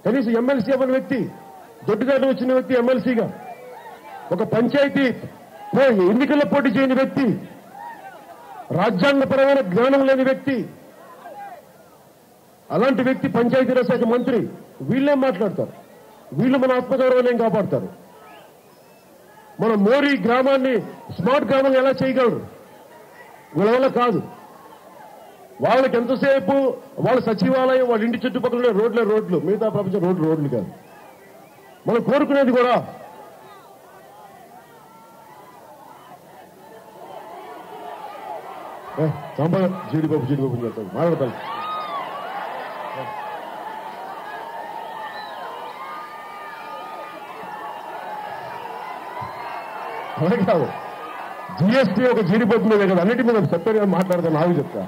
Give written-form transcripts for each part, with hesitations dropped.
కనీసం ఎమ్మెల్సీ అవ్వని వ్యక్తి, దొడ్డుదారిని వచ్చిన వ్యక్తి ఎమ్మెల్సీగా, ఒక పంచాయతీ ఎన్నికల్లో పోటీ చేయని వ్యక్తి, రాజ్యాంగపరమైన జ్ఞానం లేని వ్యక్తి, అలాంటి వ్యక్తి పంచాయతీరాజ్ శాఖ మంత్రి. వీళ్ళేం మాట్లాడతారు? వీళ్ళు మన ఆత్మగౌరవాన్ని ఏం కాపాడతారు? మన మోరీ గ్రామాన్ని స్మార్ట్ గ్రామంగా ఎలా చేయగలరు? వీళ్ళ వల్ల కాదు. వాళ్ళకి ఎంతసేపు వాళ్ళ సచివాలయం, వాళ్ళ ఇంటి చుట్టుపక్కల రోడ్లు, మిగతా ప్రపంచం రోడ్లు కాదు. మనం కోరుకునేది కూడా జీడిపప్పు చెప్తాను, మాట్లాడతాను. అదే కాదు, జిఎస్టీ ఒక జీడిపప్పు మీదే కదా, అన్నిటి మీద చెప్పారు మాట్లాడతాను. నాకు చెప్తా,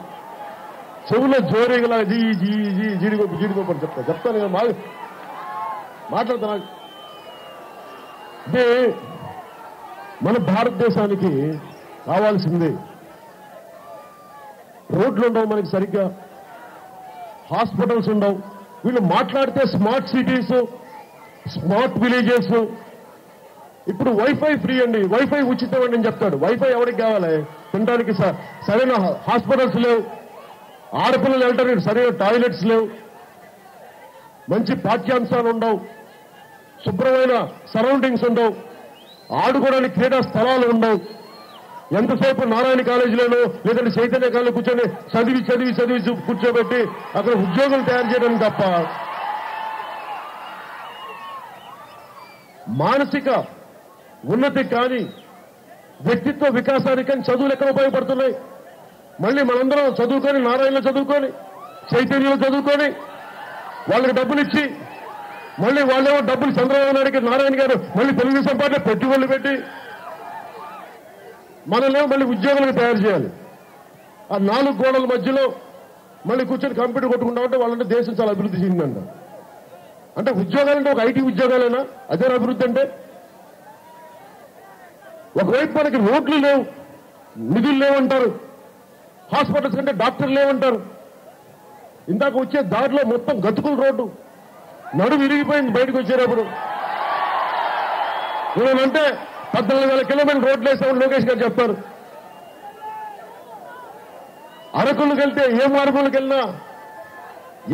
చెవులో జోరేగలా జీడిపప్పు అని చెప్తాను కదా, మాట్లాడతాను. అంటే మన భారతదేశానికి కావాల్సింది రోడ్లు ఉండవు మనకి సరిగ్గా, హాస్పిటల్స్ ఉండవు. వీళ్ళు మాట్లాడితే స్మార్ట్ సిటీస్, స్మార్ట్ విలేజెస్. ఇప్పుడు వైఫై ఫ్రీ అండి, వైఫై ఉచితం అండి అని చెప్తాడు. వైఫై ఎవరికి కావాలి? తినడానికి సరైన హాస్పిటల్స్ లేవు, ఆడపిల్లలు వెళ్ళడానికి సరైన టాయిలెట్స్ లేవు, మంచి పాఠ్యాంశాలు ఉండవు, శుభ్రమైన సరౌండింగ్స్ ఉండవు, ఆడుకోవడానికి క్రీడా స్థలాలు ఉండవు. ఎంతసేపు నారాయణ కాలేజీలోనూ లేదంటే చైతన్య కాలేజీలో కూర్చొని చదివి కూర్చోబెట్టి అక్కడ ఉద్యోగులు తయారు చేయడం తప్ప మానసిక ఉన్నతి కానీ, వ్యక్తిత్వ వికాసానికి కానీ చదువులు ఎక్కడ ఉపయోగపడుతున్నాయి? మళ్ళీ మనందరం చదువుకొని, నారాయణలో చదువుకొని, చైతన్యంలో చదువుకొని, వాళ్ళకి డబ్బులు ఇచ్చి, మళ్ళీ వాళ్ళేమో డబ్బులు చంద్రబాబు నాయుడికి, నారాయణ గారు మళ్ళీ తెలుగుదేశం పార్టీ పెట్టుబడులు పెట్టి మనల్ని మళ్ళీ ఉద్యోగులకు తయారు చేయాలి. ఆ 4 గోడల మధ్యలో మళ్ళీ కూర్చొని కంప్యూటర్ కొట్టుకుంటా ఉంటే వాళ్ళంటే దేశం చాలా అభివృద్ధి చెందిందంట. అంటే ఉద్యోగాలంటే ఒక ఐటీ ఉద్యోగాలేనా? అదే అభివృద్ధి అంటే? ఒకవైపు మనకి రోడ్లు లేవు, నిధులు లేవంటారు, హాస్పిటల్స్ కంటే డాక్టర్లు లేవంటారు. ఇందాక వచ్చే దారిలో మొత్తం గతుకుల రోడ్డు, నడుము విరిగిపోయింది బయటకు వచ్చేటప్పుడు. నేనంటే 14,000 కిలోమీటర్లు రోడ్లు వేసామని లోకేష్ గారు చెప్పారు. అరకులకు వెళ్తే, ఏ మార్గంలోకి వెళ్ళినా,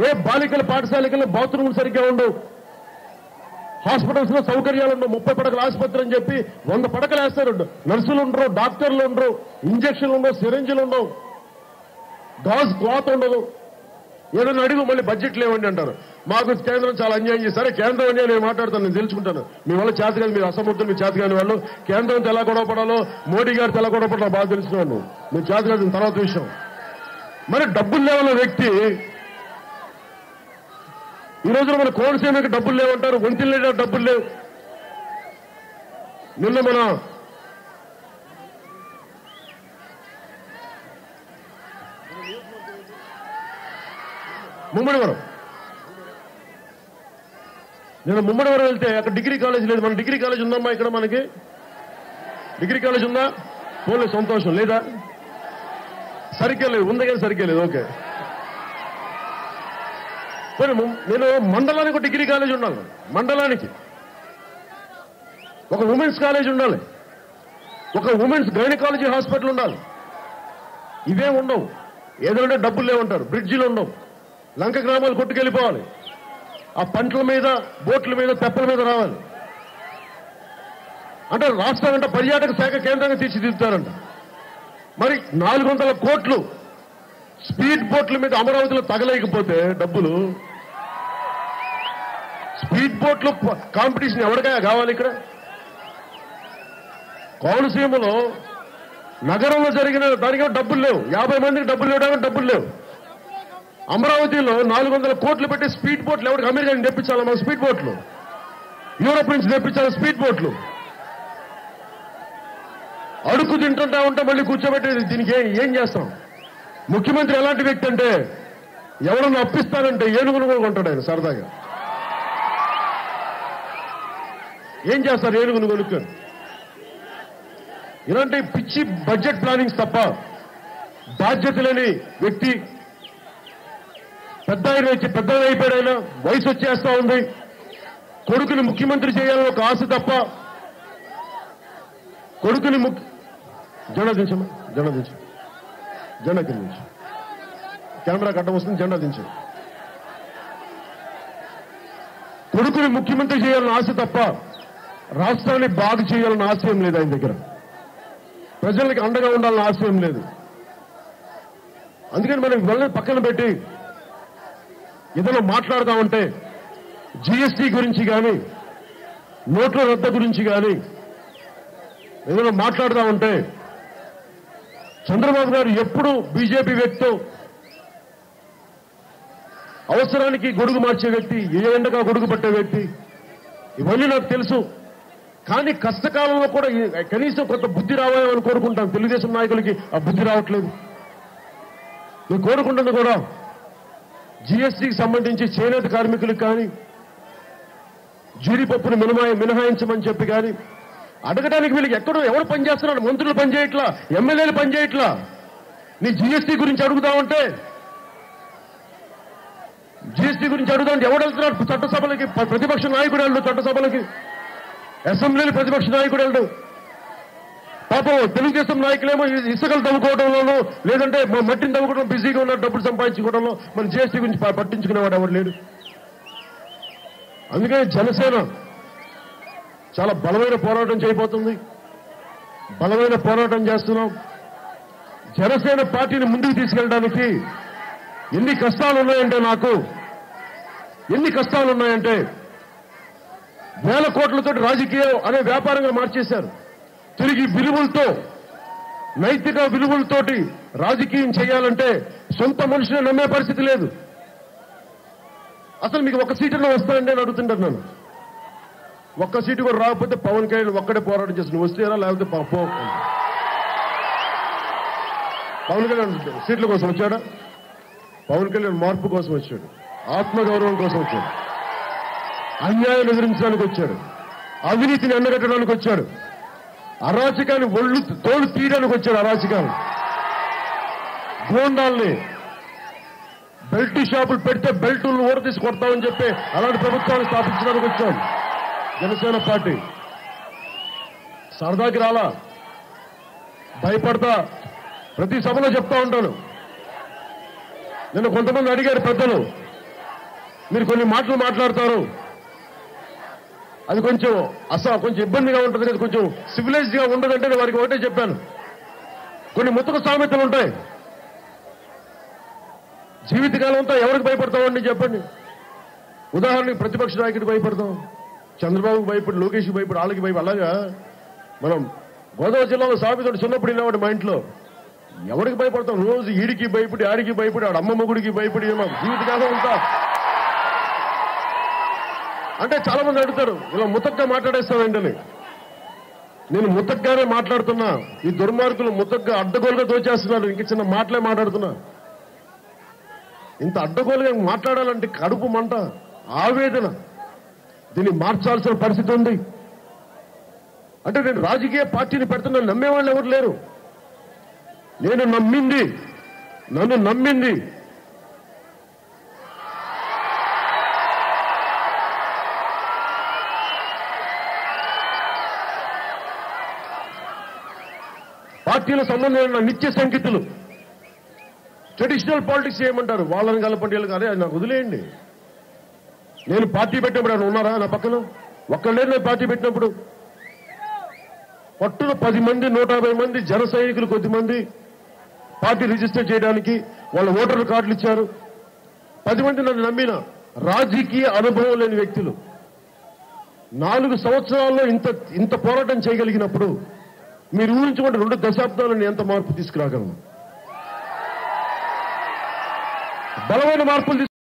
ఏ బాలికల పాఠశాలకి వెళ్ళినా బాత్రూములు సరిగ్గా ఉండవు, హాస్పిటల్స్ లో సౌకర్యాలు ఉండవు. 30 పడకల ఆసుపత్రి అని చెప్పి 100 పడకలు వేస్తారు. నర్సులు ఉండరు, డాక్టర్లు ఉండరు, ఇంజక్షన్లు ఉండవు, సిరంజీలు ఉండవు, గాజ్ క్లాత్ ఉండదు. ఏదైనా అడుగు మళ్ళీ బడ్జెట్ లేవండి అంటారు. మాకు కేంద్రం చాలా అన్యాయం చేస్తారే. కేంద్రం అన్యాయం నేను మాట్లాడతాను, నేను తెలుసుకుంటాను. మీ వల్ల చేత కాదు, మీరు అసమర్థులు, మీరు చేత కాని వాళ్ళు. కేంద్రంతో ఎలా గొడవ పడాలో, మోడీ గారితో ఎలా గొడవ పడాలో బాగా తెలుసుకున్నాను. మీరు చేత కాదు తర్వాత విషయం. మరి డబ్బులు లేవన్న వ్యక్తి ఈ రోజున మన కోనసీమకి డబ్బులు లేవంటారు, ఒంటిల్లో డబ్బులు లేవు. నిన్న మన ముమ్మడివరం వెళ్తే అక్కడ డిగ్రీ కాలేజ్ లేదు. మన డిగ్రీ కాలేజ్ ఉందమ్మా ఇక్కడ? మనకి డిగ్రీ కాలేజ్ ఉందా? పోలే, సంతోషం. లేదా? సరిగ్గా లేదు, ఉంది కానీ సరిగ్గా లేదు. ఓకే. నేను మండలానికి ఒక డిగ్రీ కాలేజ్ ఉండాలి, మండలానికి ఒక ఉమెన్స్ కాలేజ్ ఉండాలి, ఒక ఉమెన్స్ గైనకాలజీ హాస్పిటల్ ఉండాలి. ఇవే ఉండవు. ఏదంటే డబ్బులు లేవంటారు, బ్రిడ్జిలు ఉండవు, లంక గ్రామాలు కొట్టుకెళ్ళిపోవాలి, ఆ పంటల మీద, బోట్ల మీద, తెప్పల మీద రావాలి. అంటే రాష్ట్రం అంటే పర్యాటక శాఖ కేంద్రంగా తీర్చిదిద్దుతారంట. మరి 400 కోట్లు స్పీడ్ బోట్ల మీద అమరావతిలో తగలేకపోతే డబ్బులు, స్పీడ్ బోట్లు కాంపిటీషన్ ఎవరికైనా కావాలి? ఇక్కడ కోనసీమలో నగరంలో జరిగిన దానికి డబ్బులు లేవు, 50 మందికి డబ్బులు ఇవ్వడానికి డబ్బులు లేవు. అమరావతిలో 400 కోట్లు పెట్టి స్పీడ్ బోట్లు ఎవరికి? అమెరికా నుంచి తెప్పించాలి మన స్పీడ్ బోట్లు, యూరోప్ నుంచి తెప్పించాలి స్పీడ్ బోట్లు. అడుక్కు తింటుంటా ఉంటే మళ్ళీ కూర్చోబెట్టి దీనికి ఏం చేస్తాం? ముఖ్యమంత్రి ఎలాంటి వ్యక్తి అంటే, ఎవరన్నా అప్పిస్తానంటే ఏనుగును కూడా కొంటాడు ఆయన సరదాగా. ఏం చేస్తారు ఏనుగును కొనుక్కొని? ఇలాంటి పిచ్చి బడ్జెట్ ప్లానింగ్స్ తప్ప బాధ్యత లేని వ్యక్తి. పెద్ద అయిపోయాడు, ఆయన వయసు వచ్చేస్తా ఉంది. కొడుకుని ముఖ్యమంత్రి చేయాలని ఒక ఆశ తప్ప కొడుకుని జెండా దించమ్మా, జెండా కింద దించు, కెమెరా కట్టం వస్తుంది, జెండా దించు. కొడుకుని ముఖ్యమంత్రి చేయాలని ఆశ తప్ప రాష్ట్రాన్ని బాగు చేయాలని ఆశయం లేదు ఆయన దగ్గర. ప్రజలకి అండగా ఉండాలని ఆశయం లేదు. అందుకని మనం ఇవన్నీ పక్కన పెట్టి ఏదైనా మాట్లాడదామంటే జీఎస్టీ గురించి కానీ నోట్ల రద్దు గురించి కానీ ఏదైనా మాట్లాడదామంటే చంద్రబాబు గారు ఎప్పుడు బీజేపీ వ్యక్తితో అవసరానికి గొడుగు మార్చే వ్యక్తి, ఏ ఎండగా గొడుగు పట్టే వ్యక్తి, ఇవన్నీ నాకు తెలుసు. కానీ కష్టకాలంలో కూడా కనీసం కొంత బుద్ధి రావాలని కోరుకుంటాం. తెలుగుదేశం నాయకులకి ఆ బుద్ధి రావట్లేదు. నేను కోరుకుంటుంది కూడా జీఎస్టీకి సంబంధించి చేనేత కార్మికులకు కానీ జీడిపప్పును మినహాయించమని చెప్పి కానీ అడగడానికి వీళ్ళకి ఎవరు పనిచేస్తున్నాడు? మంత్రులు పనిచేయట్లా, ఎమ్మెల్యేలు పనిచేయట్లా. నీ జీఎస్టీ గురించి అడుగుదామంటే ఎవడు వెళ్తున్నాడు చట్టసభలకి? ప్రతిపక్ష నాయకుడు వెళ్ళు చట్టసభలకి, అసెంబ్లీలు ప్రతిపక్ష నాయకుడు వెళ్ళు. పాపం తెలుగుదేశం నాయకులేమో ఇసుకలు తవ్వుకోవడంలోనూ లేదంటే మట్టిని తవ్వుకోవడం బిజీగా ఉన్న డబ్బులు సంపాదించుకోవడంలో మన జీఎస్టీ గురించి పట్టించుకునేవాడు ఎవరు లేడు. అందుకని జనసేన చాలా బలమైన పోరాటం చేయబోతుంది. బలమైన పోరాటం చేస్తున్నాం. జనసేన పార్టీని ముందుకు తీసుకెళ్ళడానికి ఎన్ని కష్టాలు ఉన్నాయంటే వేల కోట్లతో రాజకీయం అనే వ్యాపారంగా మార్చేశారు. తిరిగి విలువలతో, నైతిక విలువలతోటి రాజకీయం చేయాలంటే సొంత మనుషులే నమ్మే పరిస్థితి లేదు. అసలు మీకు ఒక సీటులో వస్తానండి అని అడుగుతుంటారు నన్ను. ఒక్క సీటు కూడా రాకపోతే పవన్ కళ్యాణ్ ఒక్కడే పోరాటం చేసి నువ్వు వస్తేరా లేకపోతే పవన్ కళ్యాణ్ సీట్ల కోసం వచ్చాడా? పవన్ కళ్యాణ్ మార్పు కోసం వచ్చాడు, ఆత్మగౌరవం కోసం వచ్చాడు, అన్యాయం ఎదిరించడానికి వచ్చాడు, అవినీతిని ఎండగట్టడానికి వచ్చాడు, అరాచకాన్ని తోలు తీయడానికి వచ్చాడు, అరాచకాన్ని గోండాల్ని బెల్ట్ షాపులు పెడితే బెల్టులను ఊరతీసి కొడతామని చెప్పి అలాంటి ప్రభుత్వాన్ని స్థాపించడానికి వచ్చాం. జనసేన పార్టీ సరదాకి రాలా, భయపడతా ప్రతి సభలో చెప్తా ఉంటాను. నిన్న కొంతమంది అడిగారు పెద్దలు, మీరు కొన్ని మాటలు మాట్లాడతారు, అది కొంచెం ఇబ్బందిగా ఉంటుంది కదా, కొంచెం సివిలైజ్డ్ గా ఉండదంటే నేను వారికి ఒకటే చెప్పాను. కొన్ని ముతక సామెతలు ఉంటాయి. జీవితకాలం అంతా ఎవరికి భయపడతామండి చెప్పండి. ఉదాహరణకి ప్రతిపక్ష నాయకుడికి భయపడతాం, చంద్రబాబుకి భయపడి, లోకేష్కి భయపడి, వాళ్ళకి భయపడి. అలాగా మనం గోదావరి జిల్లాలో సామెతలు చిన్నప్పుడు వినేవాడు మా ఇంట్లో. ఎవరికి భయపడతాం? రోజు ఈడికి భయపడి, ఆడికి భయపడి, ఆడ అమ్మ మొగుడికి భయపడి జీవితకాలం అంతా. అంటే చాలా మంది అడుగుతారు, ఇలా ముతగ్గా మాట్లాడేస్తామండి. నేను ముతగ్గానే మాట్లాడుతున్నా. ఈ దుర్మార్గులు ముతగ్గా అడ్డగోలుగా దోచేస్తున్నారు. ఇంక చిన్న మాటలే మాట్లాడుతున్నా. ఇంత అడ్డగోలుగా మాట్లాడాలంటే కడుపు మంట, ఆవేదన. దీన్ని మార్చాల్సిన పరిస్థితి ఉంది. అంటే నేను రాజకీయ పార్టీని పెడుతున్నా, నమ్మేవాళ్ళు ఎవరు లేరు. నన్ను నమ్మింది పార్టీల సంబంధమైన నిత్య సంకేతులు. ట్రెడిషనల్ పాలిటిక్స్ చేయమంటారు, వాళ్ళని కలపండి వీళ్ళకి. అదే నాకు వదిలేయండి. నేను పార్టీ పెట్టినప్పుడు ఆయన ఉన్నారా నా పక్కన? ఒక్కళ్ళే నేను పార్టీ పెట్టినప్పుడు పట్టున 10 మంది 150 మంది జన సైనికులు, కొద్దిమంది పార్టీ రిజిస్టర్ చేయడానికి వాళ్ళ ఓటర్ల కార్డులు ఇచ్చారు. 10 మంది నన్ను నమ్మిన రాజకీయ అనుభవం లేని వ్యక్తులు 4 సంవత్సరాల్లో ఇంత పోరాటం చేయగలిగినప్పుడు మీరు ఊహించుకుంటే 2 దశాబ్దాలు నేను ఎంత మార్పు తీసుకురాగలను? బలమైన మార్పులు